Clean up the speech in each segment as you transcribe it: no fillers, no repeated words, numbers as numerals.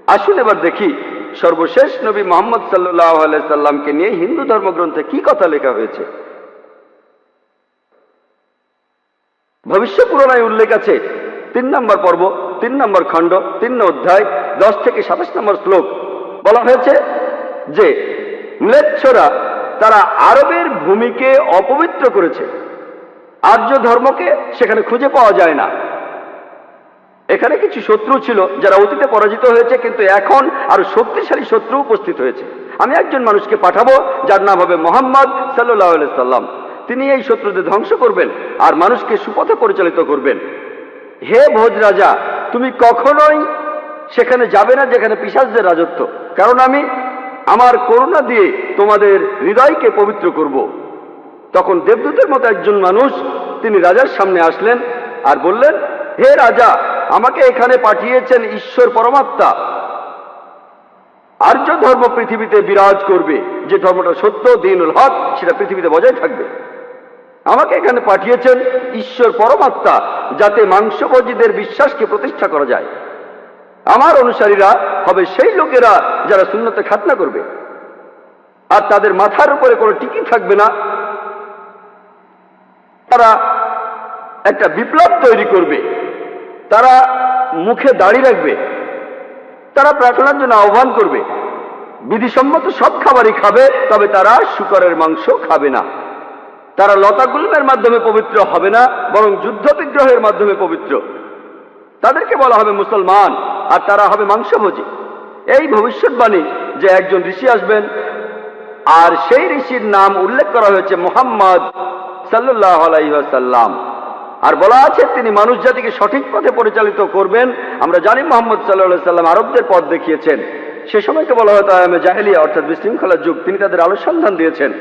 আসুন এবার দেখি সর্বশেষ নবী মুহাম্মদ সাল্লাল্লাহু আলাইহি সাল্লামকে নিয়ে হিন্দু ধর্মগ্রন্থে কি কথা লেখা হয়েছে। ভবিষ্য পুরাণায় উল্লেখ আছে 3 নম্বর পর্ব, 3 নম্বর খণ্ড, 3 অধ্যায়, 10 থেকে 27 নম্বর শ্লোক। বলা হয়েছে যে ম্লেচ্ছরা তারা আরবের ভূমিকে অপবিত্র করেছে, আর্য ধর্মকে সেখানে খুঁজে পাওয়া যায় না। এখানে কিছু শত্রু ছিল যারা অতীতে পরাজিত হয়েছে, কিন্তু এখন আরো শক্তিশালী শত্রু উপস্থিত হয়েছে। আমি একজন মানুষকে পাঠাবো যার নাম হবে মুহাম্মদ সাল্লাল্লাহু আলাইহি সাল্লাম। তিনি এই শত্রুদের ধ্বংস করবেন আর মানুষকে সুপথে পরিচালিত করবেন। হে ভোজ রাজা, তুমি কখনোই সেখানে যাবে না যেখানে পিশাচদের রাজত্ব, কারণ আমি আমার করুণা দিয়ে তোমাদের হৃদয়কে পবিত্র করব। তখন দেবদূতের মতো একজন মানুষ তিনি রাজার সামনে আসলেন আর বললেন, হে রাজা, আমাকে এখানে পাঠিয়েছেন ঈশ্বর পরমাত্মা। আর্য ধর্ম পৃথিবীতে বিরাজ করবে, যে ধর্মটা সত্য, দ্বীনুল হক, সেটা পৃথিবীতে বজায় থাকবে। আমাকে এখানে পাঠিয়েছেন ঈশ্বর পরমাত্মা, যাতে মাংসভোজীদের বিশ্বাসকে প্রতিষ্ঠা করা যায়। আমার অনুসারীরা হবে সেই লোকেরা যারা সুন্নতে খাতনা করবে, আর তাদের মাথার উপরে কোনো টিকি থাকবে না। তারা একটা বিপ্লব তৈরি করবে, তারা মুখে দাড়ি রাখবে, তারা প্রার্থনার জন্য আহ্বান করবে, বিধিসম্মত সব খাবারই খাবে, তবে তারা শূকরের মাংস খাবে না। তারা লতাগুল্মের মাধ্যমে পবিত্র হবে না, বরং যুদ্ধ বিগ্রহের মাধ্যমে পবিত্র। তাদেরকে বলা হবে মুসলমান, আর তারা হবে মাংসভোজী। এই ভবিষ্যৎবাণী যে একজন ঋষি আসবেন, আর সেই ঋষির নাম উল্লেখ করা হয়েছে মুহাম্মদ সাল্লাল্লাহু আলাইহি ওয়াসাল্লাম। আর বলা আছে তিনি মানুষ জাতিকে সঠিক পথে পরিচালিত করবেন। আমরা জানি মুহাম্মদ সাল্লাল্লাহু আলাইহি ওয়াসাল্লাম আরবদের পথ দেখিয়েছেন। সে সময়কে বলা হতো আয়ামে জাহেলিয়া, অর্থাৎ বিশৃঙ্খলার যুগ। তিনি তাদের আলো সন্ধান দিয়েছেন।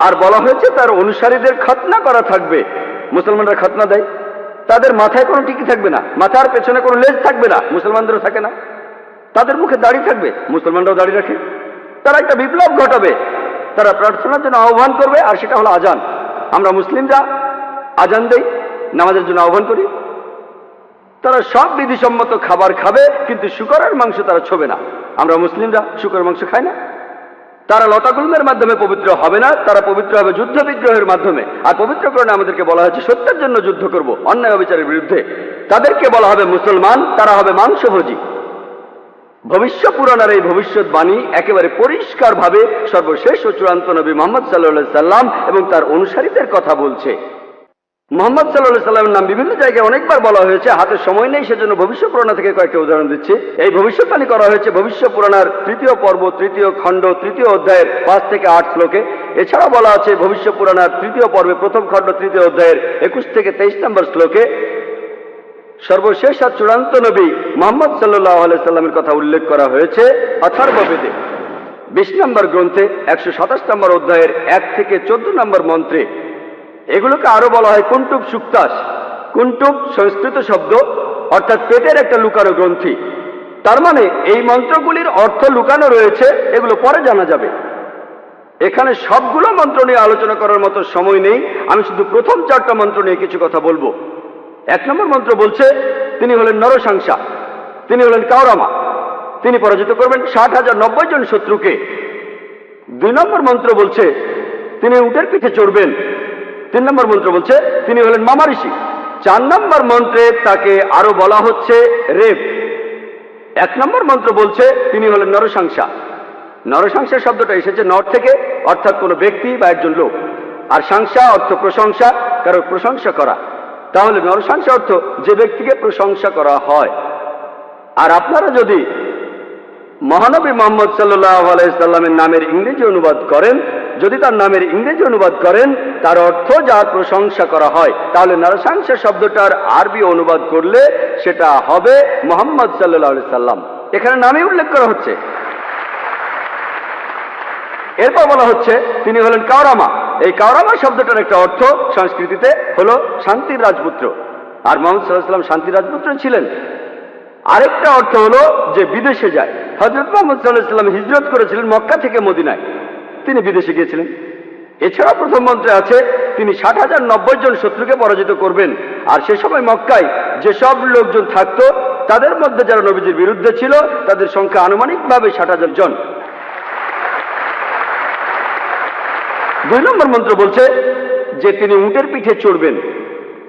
আর বলা হয়েছে তার অনুসারীদের খতনা করা থাকবে। মুসলমানরা খতনা দেয়, তাদের মাথায় কোনো টিকি থাকবে না, মাথার পেছনে কোনো লেজ থাকবে না, মুসলমানদেরও থাকে না। তাদের মুখে দাড়ি থাকবে, মুসলমানরাও দাড়ি রাখে। তারা একটা বিপ্লব ঘটাবে, তারা প্রার্থনার জন্য আহ্বান করবে, আর সেটা হলো আজান। আমরা মুসলিমরা আজান দেই, নামাজের জন্য আহ্বান করি। তারা সব বিধিসম্মত খাবার খাবে, কিন্তু শূকরের মাংস তারা ছোবে না। আমরা মুসলিমরা শূকরের মাংস খাই না। তারা লতাগুল্মের মাধ্যমে পবিত্র হবে না, তারা পবিত্র হবে যুদ্ধ বিগ্রহের মাধ্যমে। আর পবিত্রকরণে আমাদেরকে বলা হয়েছে সত্যের জন্য যুদ্ধ করব, অন্যায় অবিচারের বিরুদ্ধে। তাদেরকে বলা হবে মুসলমান, তারা হবে মাংসভোজী। ভবিষ্য পুরাণের এই ভবিষ্যৎবাণী একেবারে পরিষ্কারভাবে সর্বশেষ ও চূড়ান্ত নবী মুহাম্মদ সাল্লাল্লাহু আলাইহি সাল্লাম এবং তার অনুসারীদের কথা বলছে। মুহাম্মদ সাল্লাল্লাহু আলাইহি সাল্লামের নাম বিভিন্ন জায়গায় অনেকবার বলা হয়েছে, হাতে সময় নেই, সেজন্য ভবিষ্য পুরাণ থেকে কয়েকটা উদাহরণ দিচ্ছি। এই ভবিষ্যৎবাণী করা হয়েছে ভবিষ্য পুরাণের 3য় পর্ব, 3য় খণ্ড, 3য় অধ্যায়ের 5 থেকে 8 শ্লোকে। এছাড়াও বলা আছে ভবিষ্য পুরাণের 3য় পর্বে 1ম খণ্ড, 3য় অধ্যায়ের 21 থেকে 23 নম্বর শ্লোকে। সর্বশেষ আর চূড়ান্ত নবী মুহাম্মদ সাল্লাল্লাহু আলাইহি সাল্লামের কথা উল্লেখ করা হয়েছে অথর্ববেদে 20 নম্বর গ্রন্থে 127 নম্বর অধ্যায়ের 1 থেকে 14 নম্বর মন্ত্রে। এগুলোকে আরো বলা হয় কুন্টুব সুক্তাস। কুন্টুব সংস্কৃত শব্দ, অর্থাৎ পেটের একটা লুকানো গ্রন্থি। তার মানে এই মন্ত্রগুলির অর্থ লুকানো রয়েছে, এগুলো পরে জানা যাবে। এখানে সবগুলো মন্ত্র নিয়ে আলোচনা করার মতো সময় নেই, আমি শুধু প্রথম 4টা মন্ত্র নিয়ে কিছু কথা বলবো। 1 নম্বর মন্ত্র বলছে তিনি হলেন নরসাংসা, তিনি হলেন কাওরামা, তিনি পরাজিত করবেন 60,090 জন শত্রুকে। 2 নম্বর মন্ত্র বলছে তিনি উটের পিঠে চড়বেন। 3 নম্বর মন্ত্র বলছে তিনি হলেন মামা ঋষি। 4 নম্বর মন্ত্রে তাকে আরো বলা হচ্ছে রেব। 1 নম্বর মন্ত্র বলছে তিনি হলেন নরসাংসা। নরসাংসা শব্দটা এসেছে নর থেকে, অর্থাৎ কোনো ব্যক্তি বা একজন লোক। আর সাংসা অর্থ প্রশংসা, কারো প্রশংসা করা। তাহলে নরসাংসা অর্থ যে ব্যক্তিকে প্রশংসা করা হয়। আর আপনারা যদি মহানবী মুহাম্মদ সাল্লাল্লাহু আলাইহি সাল্লামের নামের ইংরেজি অনুবাদ করেন, যদি তার নামের ইংরেজি অনুবাদ করেন তার অর্থ যার প্রশংসা করা হয়, তাহলে নরসাংসা শব্দটার আরবি অনুবাদ করলে সেটা হবে মুহাম্মদ সাল্লাল্লাহু আলাইহি সাল্লাম। এখানে নামে উল্লেখ করা হচ্ছে। এরপর বলা হচ্ছে তিনি হলেন কাওরামা। এই কাওরামা শব্দটার একটা অর্থ সংস্কৃতিতে হলো শান্তির রাজপুত্র। আর মুহাম্মদ সাল্লাল্লাহু আলাইহি সাল্লাম শান্তির রাজপুত্র ছিলেন। আরেকটা অর্থ হলো যে বিদেশে যায়। হযরত মুহাম্মদ সাল্লাল্লাহু আলাইহি সাল্লাম হিজরত করেছিলেন মক্কা থেকে মদিনায়, তিনি বিদেশে গিয়েছিলেন। এছাড়া প্রথম মন্ত্রে আছে তিনি 60,090 জন শত্রুকে পরাজিত করবেন। আর সে সময় মক্কায় যেসব লোকজন থাকতো তাদের মধ্যে যারা নবীজির বিরুদ্ধে ছিল তাদের সংখ্যা আনুমানিকভাবে 60,000 জন। 2 নম্বর মন্ত্র বলছে যে তিনি উটের পিঠে চড়বেন।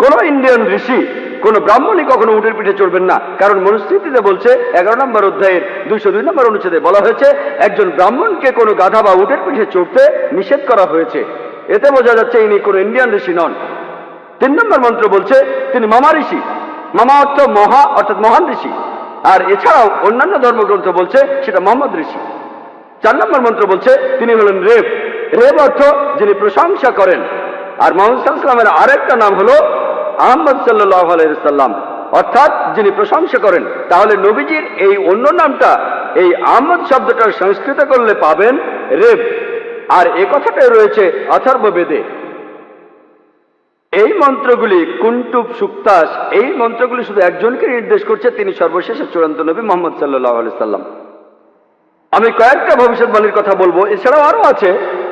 কোন ইন্ডিয়ান ঋষি, কোন ব্রাহ্মণই কখনো উটের পিঠে চড়বেন না, কারণ মনুস্মৃতিতে বলছে 11 নম্বর অধ্যায়ের 202 নম্বর অনুচ্ছেদে বলা হয়েছে একজন ব্রাহ্মণকে কোনো গাধা বা উটের পিঠে চড়তে নিষেধ করা হয়েছে। এতে বোঝা যাচ্ছে ইনি কোনো ইন্ডিয়ান ঋষি নন। 3 নম্বর মন্ত্র বলছে তিনি মামা ঋষি। মামা অর্থ মহা, অর্থাৎ মহান ঋষি। আর এছাড়াও অন্যান্য ধর্মগ্রন্থ বলছে সেটা মোহাম্মদ ঋষি। 4 নম্বর মন্ত্র বলছে তিনি হলেন রেব। রেব অর্থ যিনি প্রশংসা করেন। আর মোহাম্মদ সাল্লাল্লাহু আলাইহি ওয়াসাল্লামের আরেকটা নাম হলো আহমদ সাল্লাল্লাহু আলাইহি ওয়াসাল্লাম, অর্থাৎ যিনি প্রশংসা করেন। তাহলে নবীজির এই অন্য নামটা, এই আহমদ শব্দটার সংস্কৃত করলে পাবেন রেব। আর এ কথাটাই রয়েছে অথর্ববেদে। এই মন্ত্রগুলি কুন্টুব সুক্তাস, এই মন্ত্রগুলি শুধু একজনকে নির্দেশ করছে, তিনি সর্বশেষ চূড়ান্ত নবী মুহাম্মদ সাল্লাল্লাহু আলাইহি ওয়াসাল্লাম। আমি কয়েকটা ভবিষ্যৎবাণীর কথা বলবো, এছাড়াও আরো আছে।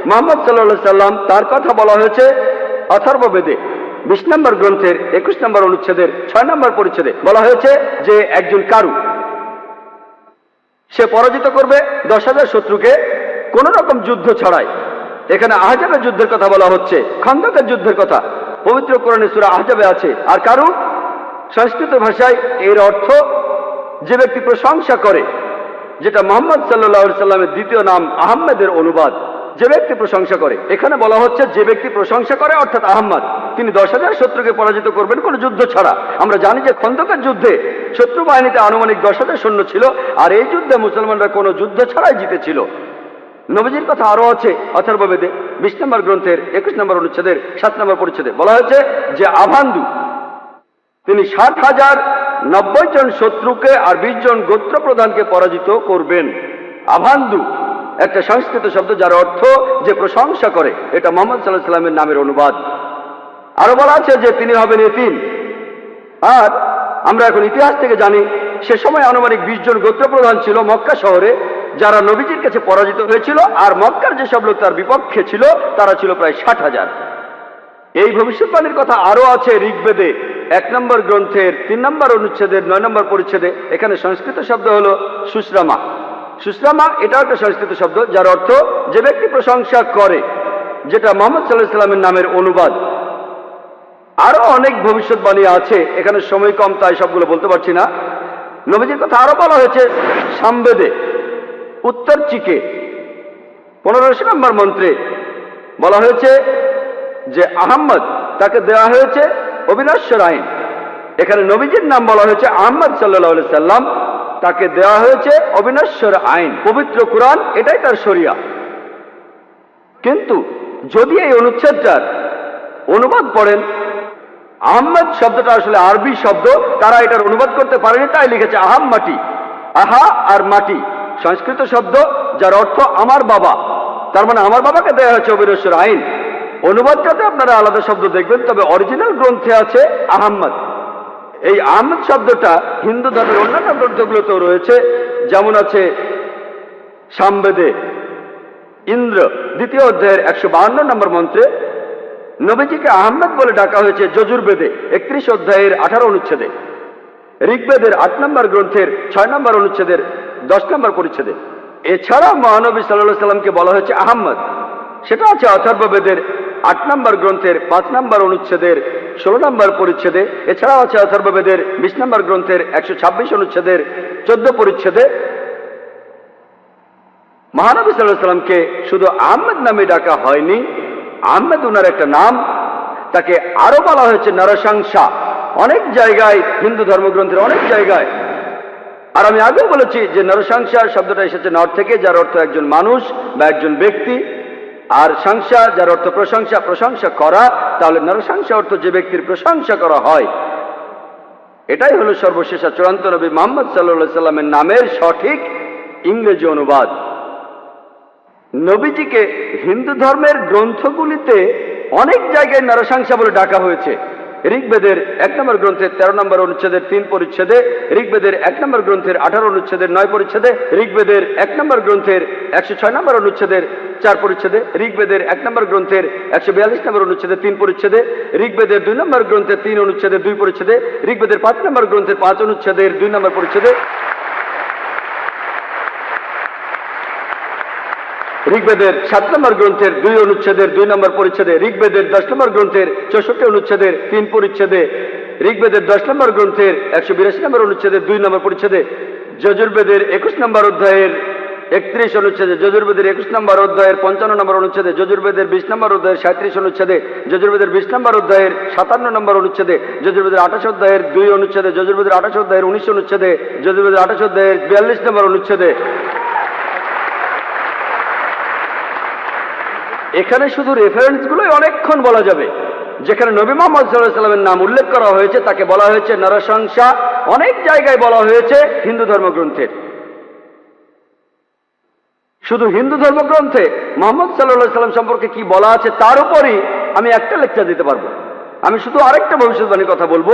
মুহাম্মদ সাল্লাল্লাহু আলাইহি ওয়াসাল্লাম, তার কথা বলা হয়েছে অথর্ববেদে 20 নম্বর গ্রন্থের 21 নম্বর অনুচ্ছেদের 6 নম্বর পরিচ্ছেদে বলা হয়েছে যে একজন কারু, সে পরাজিত করবে 10,000 শত্রুকে কোন রকম যুদ্ধ ছাড়াই। এখানে আহজাবের যুদ্ধের কথা বলা হচ্ছে, খন্দকের যুদ্ধের কথা পবিত্র কোরআনে সূরা আহজাবে আছে। আর কারু সংস্কৃত ভাষায় এর অর্থ যে ব্যক্তি প্রশংসা করে, যেটা মুহাম্মদ সাল্লাল্লাহু আলাইহি সাল্লামের দ্বিতীয় নাম আহমেদের অনুবাদ। যে ব্যক্তি প্রশংসা করে, এখানে বলা হচ্ছে যে ব্যক্তি প্রশংসা করে অর্থাৎ আহমদ, তিনি 10,000 শত্রুকে পরাজিত করবেন কোনো যুদ্ধ ছাড়া। আমরা জানি যে খন্দকের যুদ্ধে শত্রু বাহিনীতে আনুমানিক 10,000 সৈন্য ছিল, আর এই যুদ্ধে মুসলমানরা কোনো যুদ্ধ ছাড়াই জিতেছিল। নবীজির কথা আরো আছে অথর্ববেদে 20 নম্বর গ্রন্থের 21 নম্বর অনুচ্ছেদের 7 নম্বর পরিচ্ছেদে বলা হয়েছে যে আভান্দু, তিনি 60,090 জন শত্রুকে আর 20 জন গোত্র প্রধানকে পরাজিত করবেন। আভান্দু একটা সংস্কৃত শব্দ যার অর্থ যে প্রশংসা করে, এটা মুহাম্মদ সাল্লাল্লাহু আলাইহি ওয়াসাল্লামের নামের অনুবাদ। আরো বলা আছে যে তিনি হবেন এতিম। আর আমরা এখন ইতিহাস থেকে জানি সে সময় আনুমানিক 20 জন গোত্র প্রধান ছিল মক্কা শহরে, যারা নবীজির কাছে পরাজিত হয়েছিল। আর মক্কার যেসব লোক তার বিপক্ষে ছিল তারা ছিল প্রায় 60,000। এই ভবিষ্যৎবাণীর কথা আরো আছে ঋগ্বেদে 1 নম্বর গ্রন্থের 3 নম্বর অনুচ্ছেদের 9 নম্বর পরিচ্ছেদে। এখানে সংস্কৃত শব্দ হলো সুশ্রামা। সুশ্রামা এটাও একটা সংস্কৃত শব্দ যার অর্থ যে ব্যক্তি প্রশংসা করে, যেটা মুহাম্মদ সাল্লাল্লাহু আলাইহি ওয়াসাল্লামের নামের অনুবাদ। আরো অনেক ভবিষ্যৎবাণী আছে, এখানে সময় কম তাই সবগুলো বলতে পারছি না। নবীজির কথা আরো বলা হয়েছে সামবেদে উত্তর চিকে 15 নম্বর মন্ত্রে বলা হয়েছে যে আহম্মদ, তাকে দেওয়া হয়েছে অবিনশ্বর আইন। এখানে নবীজির নাম বলা হয়েছে আহমদ সাল্লাল্লাহু আলাইহি ওয়াসাল্লাম, তাকে দেওয়া হয়েছে অবিনশ্বর আইন। পবিত্র কুরআন এটাই তার শরিয়া। কিন্তু যদি এই অনুচ্ছেদটার অনুবাদ পড়েন, আহমদ শব্দটা আসলে আরবি শব্দ, তারা এটার অনুবাদ করতে পারেনি, তাই লিখেছে আহাম মাটি। আহা আর মাটি সংস্কৃত শব্দ যার অর্থ আমার বাবা, তার মানে আমার বাবাকে দেওয়া হয়েছে অবিনশ্বর আইন। অনুবাদটাতে আপনারা আলাদা শব্দ দেখবেন, তবে অরিজিনাল গ্রন্থে আছে আহম্মদ। এই আহমদ শব্দটা হিন্দু ধর্মের অন্যান্য গ্রন্থগুলোতেও রয়েছে, যেমন আছে সামবেদে ইন্দ্র 2য় অধ্যায়ের 152 নম্বর মন্ত্রে নবীজিকে আহমদ বলে ডাকা হয়েছে যজুর্বেদে 31 অধ্যায়ের 18 অনুচ্ছেদে, ঋগ্বেদের 8 নম্বর গ্রন্থের 6 নম্বর অনুচ্ছেদের 10 নম্বর পরিচ্ছেদে। এছাড়া মহানবী সাল্লাল্লাহু আলাইহি সাল্লামকে বলা হয়েছে আহমদ, সেটা আছে অথর্ববেদের 8 নম্বর গ্রন্থের 5 নম্বর অনুচ্ছেদের 16 নম্বর পরিচ্ছেদে। এছাড়াও আছে অথর্ববেদের 20 নম্বর গ্রন্থের 126 অনুচ্ছেদের 14 পরিচ্ছেদে। মহানবী সাল্লাল্লাহু আলাইহি সাল্লামকে শুধু আহমদ নামে ডাকা হয়নি, আহমদ উনার একটা নাম, তাকে আরো বলা হয়েছে নরসংসা অনেক জায়গায়, হিন্দু ধর্মগ্রন্থের অনেক জায়গায়। আর আমি আগেও বলেছি যে নরসংসা শব্দটা এসেছে নর থেকে, যার অর্থ একজন মানুষ বা একজন ব্যক্তি। আর সংসা যার অর্থ প্রশংসা, প্রশংসা করা। তাহলে নরসংসা অর্থ যে ব্যক্তির প্রশংসা করা হয়। এটাই হলো সর্বশেষ চূড়ান্ত নবী মুহাম্মদ সাল্লাল্লাহু আলাইহি সাল্লামের নামের সঠিক ইংরেজি অনুবাদ। নবীজিকে হিন্দু ধর্মের গ্রন্থগুলিতে অনেক জায়গায় নরসংসা বলে ডাকা হয়েছে, ঋগ্বেদের 1 নম্বর গ্রন্থের 13 নম্বর অনুচ্ছেদের 3 পরিচ্ছেদে, ঋগ্বেদের 1 নম্বর গ্রন্থের 18 অনুচ্ছেদের 9 পরিচ্ছেদে, ঋগ্বেদের 1 নম্বর গ্রন্থের 106 নম্বর অনুচ্ছেদের 4 পরিচ্ছেদে, ঋগ্বেদের 1 নম্বর গ্রন্থের 142 নম্বর অনুচ্ছেদের 3 পরিচ্ছেদে, ঋগ্বেদের 2 নম্বর গ্রন্থের 3 অনুচ্ছেদের 2 পরিচ্ছেদে, ঋগ্বেদের 5 নম্বর গ্রন্থের 5 অনুচ্ছেদের 2 নম্বর পরিচ্ছেদে, ঋগ্বেদের 7 নম্বর গ্রন্থের 2 অনুচ্ছেদের 2 নম্বর পরিচ্ছেদে, ঋগ্বেদের 10 নম্বর গ্রন্থের 64 অনুচ্ছেদের 3 পরিচ্ছেদে, ঋগ্বেদের 10 নম্বর গ্রন্থের 182 নম্বর অনুচ্ছেদের 2 নম্বর পরিচ্ছেদে, যজুর্বেদের 21 নম্বর অধ্যায়ের 31 অনুচ্ছেদে, যজুর্বেদের 21 নম্বর অধ্যায়ের 55 নম্বর অনুচ্ছেদে, যজুর্বেদের 20 নম্বর অধ্যায়ের 37 অনুচ্ছেদে, যজুর্বেদের 20 নম্বর অধ্যায়ের 57 নম্বর অনুচ্ছেদে, যজুর্বেদের 28 অধ্যায়ের 2 অনুচ্ছেদে, যজুর্বেদের 28 অধ্যায়ের 19 অনুচ্ছেদে, যজুর্বেদের 28 অধ্যায়ের 42 নম্বর অনুচ্ছেদে। এখানে শুধু রেফারেন্সগুলোই অনেকক্ষণ বলা যাবে। যেখানে নবী মুহাম্মদ সাল্লাল্লাহু আলাইহি সাল্লামের নাম উল্লেখ করা হয়েছে তাকে বলা হয়েছে নরশংসা, অনেক জায়গায় বলা হয়েছে হিন্দু ধর্মগ্রন্থের। শুধু হিন্দু ধর্মগ্রন্থে মুহাম্মদ সাল্লাল্লাহু আলাইহি সাল্লাম সম্পর্কে কি বলা আছে তার উপরই আমি একটা লেকচার দিতে পারবো। আমি শুধু আরেকটা ভবিষ্যৎবাণীর কথা বলবো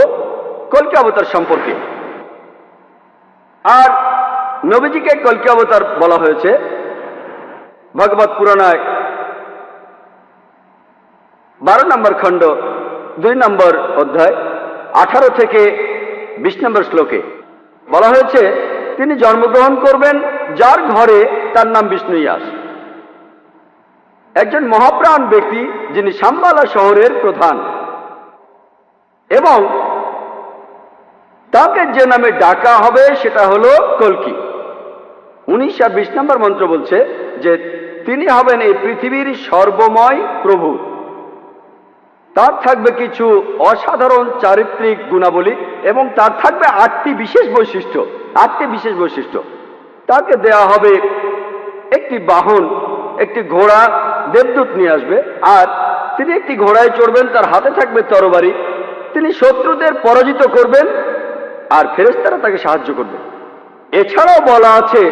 কল্কি অবতার সম্পর্কে। আর নবীজিকে কল্কি অবতার বলা হয়েছে ভগবত পুরাণায় 12 নম্বর খণ্ড 2 নম্বর অধ্যায় 18 থেকে 20 নম্বর শ্লোকে বলা হয়েছে তিনি জন্মগ্রহণ করবেন যার ঘরে তার নাম বিষ্ণু ইয়াস, একজন মহাপ্রাণ ব্যক্তি যিনি শাম্বালা শহরের প্রধান, এবং তাকে যে নামে ডাকা হবে সেটা হলো কল্কি। 19 আর 20 নম্বর মন্ত্র বলছে যে তিনি হবেন এই পৃথিবীর সর্বময় প্রভু। তার থাকবে কিছু অসাধারণ চারিত্রিক গুণাবলী এবং তার থাকবে 8টি বিশেষ বৈশিষ্ট্য। 8টি বিশেষ বৈশিষ্ট্য তাকে দেয়া হবে একটি বাহন, একটি ঘোড়া দেবদূত নিয়ে আসবে, আর তিনি একটি ঘোড়ায় চড়বেন, তার হাতে থাকবে তরবারি, তিনি শত্রুদের পরাজিত করবেন আর ফেরেশতারা তাকে সাহায্য করবে। এছাড়াও বলা আছে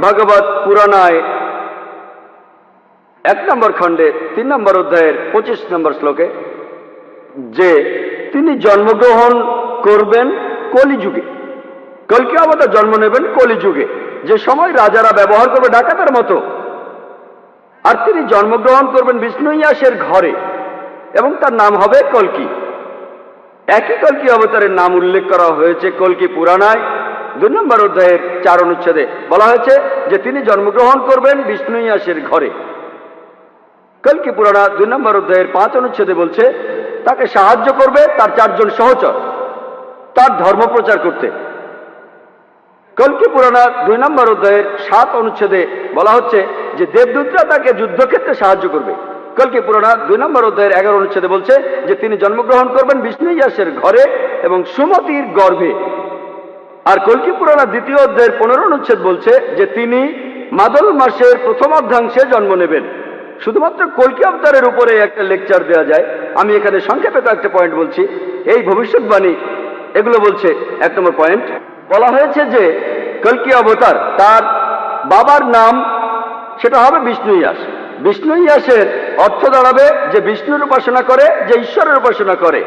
ভগবত পুরাণায় 1 নম্বর খণ্ডে 3 নম্বর অধ্যায়ের 25 নম্বর শ্লোকে যে তিনি জন্মগ্রহণ করবেন কলিযুগে। কল্কি অবতার জন্ম নেবেন কলিযুগে, যে সময় রাজারা ব্যবহার করবে ডাকাতের মতো। আর তিনি জন্মগ্রহণ করবেন বিষ্ণু ইয়াসের ঘরে এবং তার নাম হবে কল্কি। একই কল্কি অবতারের নাম উল্লেখ করা হয়েছে কল্কি পুরাণায় 2 নম্বর অধ্যায়ের 4 অনুচ্ছেদে। বলা হয়েছে যে তিনি জন্মগ্রহণ করবেন বিষ্ণু ইয়াসের ঘরে। কল্কি পুরাণা 2 নম্বর অধ্যায়ের 5 অনুচ্ছেদে বলছে তাকে সাহায্য করবে তার 4 জন সহচর তার ধর্ম প্রচার করতে। কল্কি পুরাণা 2 নম্বর অধ্যায়ের 7 অনুচ্ছেদে বলা হচ্ছে যে দেবদূতরা তাকে যুদ্ধক্ষেত্রে সাহায্য করবে। কল্কি পুরাণা 2 নম্বর অধ্যায়ের 11 অনুচ্ছেদে বলছে যে তিনি জন্মগ্রহণ করবেন বিষ্ণু ইয়াসের ঘরে এবং সুমতির গর্ভে। আর কল্কি পুরাণা 2য় অধ্যায়ের 15 অনুচ্ছেদ বলছে যে তিনি মাদল মাসের প্রথম অর্ধাংশে জন্ম নেবেন। শুধুমাত্র কল্কি অবতারের উপরে একটা লেকচার দেওয়া যায়, আমি এখানে সংক্ষেপে কয়েকটা পয়েন্ট বলছি। এই ভবিষ্যৎবাণী এগুলো বলছে 1 নম্বর পয়েন্ট, বলা হয়েছে যে কল্কি অবতার তার বাবার নাম সেটা হবে বিষ্ণু ইয়াস। বিষ্ণু ইয়াসের অর্থ দাঁড়াবে যে বিষ্ণুর উপাসনা করে, যে ঈশ্বরের উপাসনা করে।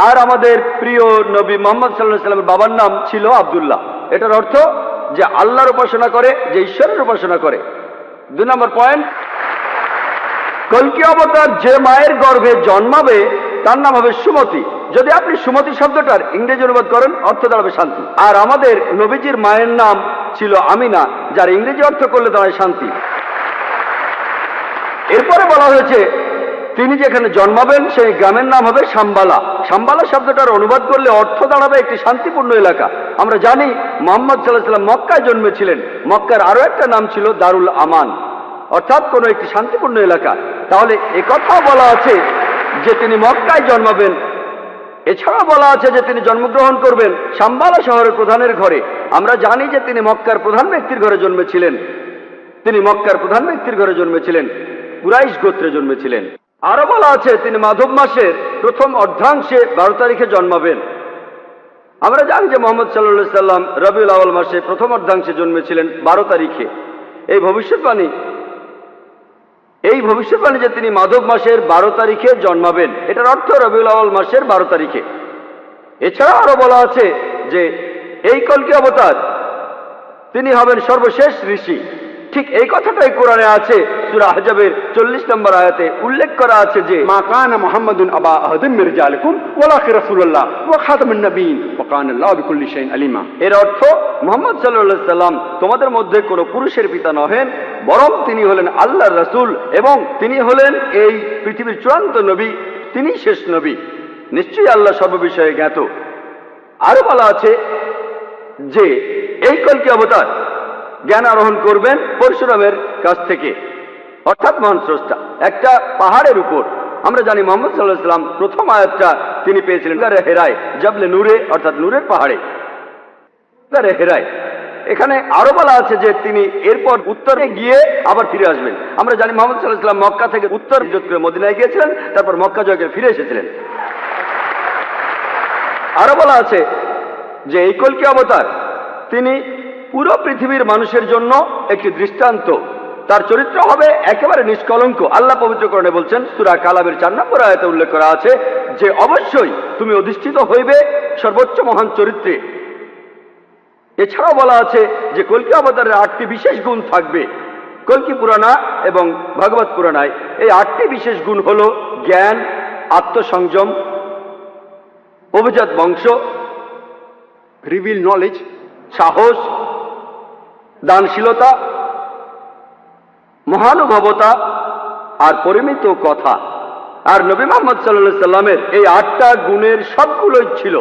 আর আমাদের প্রিয় নবী মুহাম্মদ সাল্লাল্লাহু আলাইহি সাল্লামের বাবার নাম ছিল আব্দুল্লাহ। এটার অর্থ যে আল্লাহর উপাসনা করে, যে ঈশ্বরের উপাসনা করে। 2 নম্বর পয়েন্ট, কল্কি অবতার যে মায়ের গর্ভে জন্মাবে তার নাম হবে সুমতি। যদি আপনি সুমতি শব্দটার ইংরেজি অনুবাদ করেন অর্থ দাঁড়াবে শান্তি। আর আমাদের নবীজির মায়ের নাম ছিল আমিনা, যার ইংরেজি অর্থ করলে দাঁড়ায় শান্তি। এরপরে বলা হয়েছে তিনি যেখানে জন্মাবেন সেই গ্রামের নাম হবে শাম্বালা। শাম্বালা শব্দটার অনুবাদ করলে অর্থ দাঁড়াবে একটি শান্তিপূর্ণ এলাকা। আমরা জানি মুহাম্মদ সাল্লাল্লাহু আলাইহি সাল্লাম মক্কায় জন্মেছিলেন। মক্কার আরো একটা নাম ছিল দারুল আমান, অর্থাৎ কোন একটি শান্তিপূর্ণ এলাকা। তাহলে একথা বলা আছে যে তিনি মক্কায় জন্মাবেন। এছাড়া বলা আছে যে তিনি জন্মগ্রহণ করবেন শাম্বালা শহরের প্রধানের ঘরে। আমরা জানি যে তিনি মক্কার প্রধান ব্যক্তির ঘরে জন্মেছিলেন। তিনি মক্কার প্রধান ব্যক্তির ঘরে জন্মেছিলেন, কুরাইশ গোত্রে জন্মেছিলেন। আরো বলা আছে তিনি মাধব মাসের প্রথম অর্ধাংশে 12 তারিখে জন্মাবেন। আমরা জানি যে মুহাম্মদ সাল্লাল্লাহু আলাইহি সাল্লাম রবিউল আউয়াল মাসে প্রথম অর্ধাংশে জন্মেছিলেন 12 তারিখে। এই ভবিষ্যৎবাণী যে তিনি মাধব মাসের 12 তারিখে জন্মাবেন, এটার অর্থ রবিউল আউয়াল মাসের 12 তারিখে। এছাড়া আরো বলা আছে যে এই কলকি অবতার তিনি হবেন সর্বশেষ ঋষি। ঠিক এই কথাটাই কোরআনে আছে, সূরা আহজাবের 40 নম্বর আয়াতে উল্লেখ করা আছে যে মা কানা মুহাম্মাদুন আবা আহাদিন মির রিজালিকুম ওয়ালাকিন রাসূলুল্লাহ ওয়া খাতামুন নবিয়্যিন ওয়া কানা আল্লাহু বিকুল্লি শাইইন আলিমা। এর অর্থ মুহাম্মদ সাল্লাল্লাহু আলাইহি সাল্লাম তোমাদের মধ্যে কোনো পুরুষের পিতা নহেন, বরং তিনি হলেন আল্লাহর রাসূল এবং তিনি হলেন এই পৃথিবীর চূড়ান্ত নবী, তিনি শেষ নবী। নিশ্চয়ই আল্লাহ সর্ববিষয়ে জ্ঞাত। আরো বলা আছে যে এই কলকি অবতার জ্ঞান আরোহণ করবেন পরশুরামের কাছ থেকে, অর্থাৎ মহান স্রষ্টা একটা পাহাড়ের উপর। আমরা জানি মুহাম্মদ সাল্লাল্লাহু আলাইহি সাল্লাম প্রথম আয়াতটা তিনি পেয়েছিলেন গারে হেরায়, জাবলে নূরে, অর্থাৎ নূরের পাহাড়ে, গারে হেরায়। এখানে আরো বলা আছে যে তিনি এরপর উত্তরে গিয়ে আবার ফিরে আসবেন। আমরা জানি মুহাম্মদ সাল্লাল্লাহু আলাইহি সাল্লাম মক্কা থেকে উত্তর হিজরত করে মদিনায় গিয়েছিলেন, তারপর মক্কা জয় করে ফিরে এসেছিলেন। আরো বলা আছে যে এই কলকি অবতার তিনি পুরো পৃথিবীর মানুষের জন্য একটি দৃষ্টান্ত। তার চরিত্র হবে একেবারে নিষ্কলঙ্ক। আল্লাহ পবিত্রকরণে বলছেন, সূরা কালামের 4 নম্বর আয়াতে উল্লেখ করা আছে যে অবশ্যই তুমি অধিষ্ঠিত হইবে সর্বোচ্চ মহান চরিত্রে। এছাড়াও বলা আছে যে কলকি অবতারের 8টি বিশেষ গুণ থাকবে। কলকি পুরাণা এবং ভাগবত পুরাণায় এই 8টি বিশেষ গুণ হল জ্ঞান, আত্মসংযম, অভিজাত বংশ, রিভিল নলেজ, সাহস, দানশীলতা, মহানুভবতা আর পরিমিত কথা। আর নবী মুহাম্মদ সাল্লাল্লাহু আলাইহি সাল্লামের এই 8টা গুণের সবগুলোই ছিল।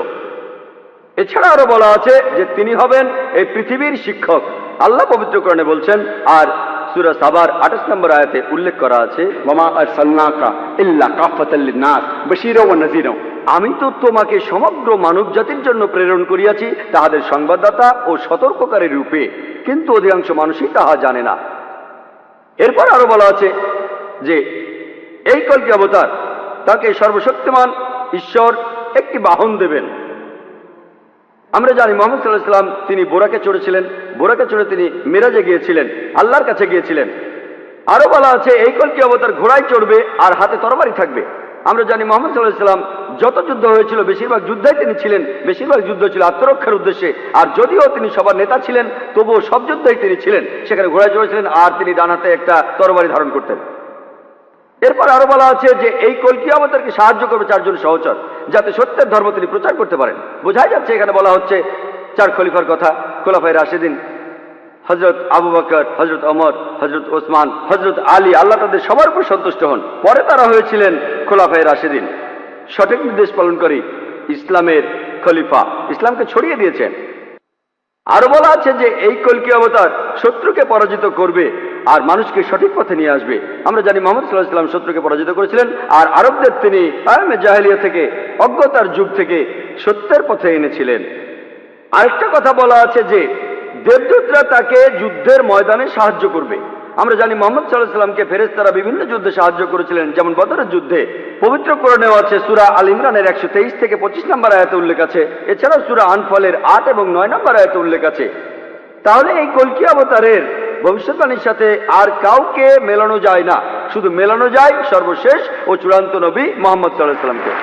এছাড়া আরো বলা আছে যে তিনি হবেন এই পৃথিবীর শিক্ষক। আল্লাহ পবিত্রকরণে বলছেন, আর সূরা সাবার 28 নম্বর আয়াতে উল্লেখ করা আছে, ওয়ামা আরসালনাকা ইল্লা কাফাতাল লিন-নাস বাশীরা ওয়া নাযীরা। আমি তো তোমাকে সমগ্র মানব জাতির জন্য প্রেরণ করিয়াছি তাহাদের সংবাদদাতা ও সতর্ককারী রূপে, কিন্তু অধিকাংশ মানুষই তাহা জানে না। এরপর আরো বলা আছে যে এই কলকি অবতার তাকে সর্বশক্তিমান ঈশ্বর একটি বাহন দেবেন। আমরা জানি মুহাম্মদ সাল্লাল্লাহু আলাইহি সাল্লাম তিনি বোরাকে চড়েছিলেন, বোরাকে চড়ে তিনি মেরাজে গিয়েছিলেন, আল্লাহর কাছে গিয়েছিলেন। আরো বলা আছে এই কলকি অবতার ঘোড়ায় চড়বে আর হাতে তরবারি থাকবে। আমরা জানি মুহাম্মদ সাল্লাল্লাহু আলাইহি সাল্লাম যত যুদ্ধ হয়েছিল বেশিরভাগ যুদ্ধই তিনি ছিলেন, বেশিরভাগ যুদ্ধ ছিল আত্মরক্ষার উদ্দেশ্যে। আর যদিও তিনি সবার নেতা ছিলেন, তবুও সব যুদ্ধই তিনি ছিলেন, সেখানে ঘোড়ায় চড়েছিলেন আর তিনি ডান হাতে একটা তরবারি ধারণ করতেন। এরপর আরো বলা আছে যে এই কলকি অবতারকে সাহায্য করবে 4 জন সহচর, যাতে সত্যের ধর্ম তিনি প্রচার করতে পারেন। বোঝাই যাচ্ছে এখানে বলা হচ্ছে 4 খলিফার কথা, খোলাফায়ে রাশিদিন, হযরত আবু বকর, হযরত ওমর, হযরত ওসমান, হযরত আলী, আল্লাহ তাদের সবার উপর সন্তুষ্ট হন। পরে তারা হয়েছিলেন খোলাফায়ে রাশিদিন, সঠিক নির্দেশ পালনকারী ইসলামের খলিফা, ইসলামকে ছড়িয়ে দিয়েছেন। আরো বলা আছে যে এই কলকি অবতার শত্রুকে পরাজিত করবে আর মানুষকে সঠিক পথে নিয়ে আসবে। আমরা জানি মুহাম্মদ সাল্লাল্লাহু আলাইহি ওয়াসাল্লাম শত্রুকে পরাজিত করেছিলেন আর আরবদের তিনি আয়ামে জাহেলিয়া থেকে, অজ্ঞতার যুগ থেকে সত্যের পথে এনেছিলেন। আরেকটা কথা বলা আছে যে দেবদূতরা তাকে যুদ্ধের ময়দানে সাহায্য করবে। আমরা জানি মুহাম্মদ সাল্লাল্লাহু আলাইহি ওয়াসাল্লামকে ফেরেশতারা বিভিন্ন যুদ্ধে সাহায্য করেছিলেন, যেমন বদরের যুদ্ধে। পবিত্র কোরআনেও আছে, সূরা আল ইমরানের 123 থেকে 25 নম্বর আয়াতে উল্লেখ আছে। এছাড়াও সূরা আনফালের 8 এবং 9 নম্বর আয়াতে উল্লেখ আছে। তাহলে এই কলকি অবতারের ভবিষ্যৎবাণীর সাথে আর কাউকে মেলানো যায় না, শুধু মেলানো যায় সর্বশেষ ও চূড়ান্ত নবী মুহাম্মদ সাল্লাল্লাহু আলাইহি ওয়াসাল্লামকে।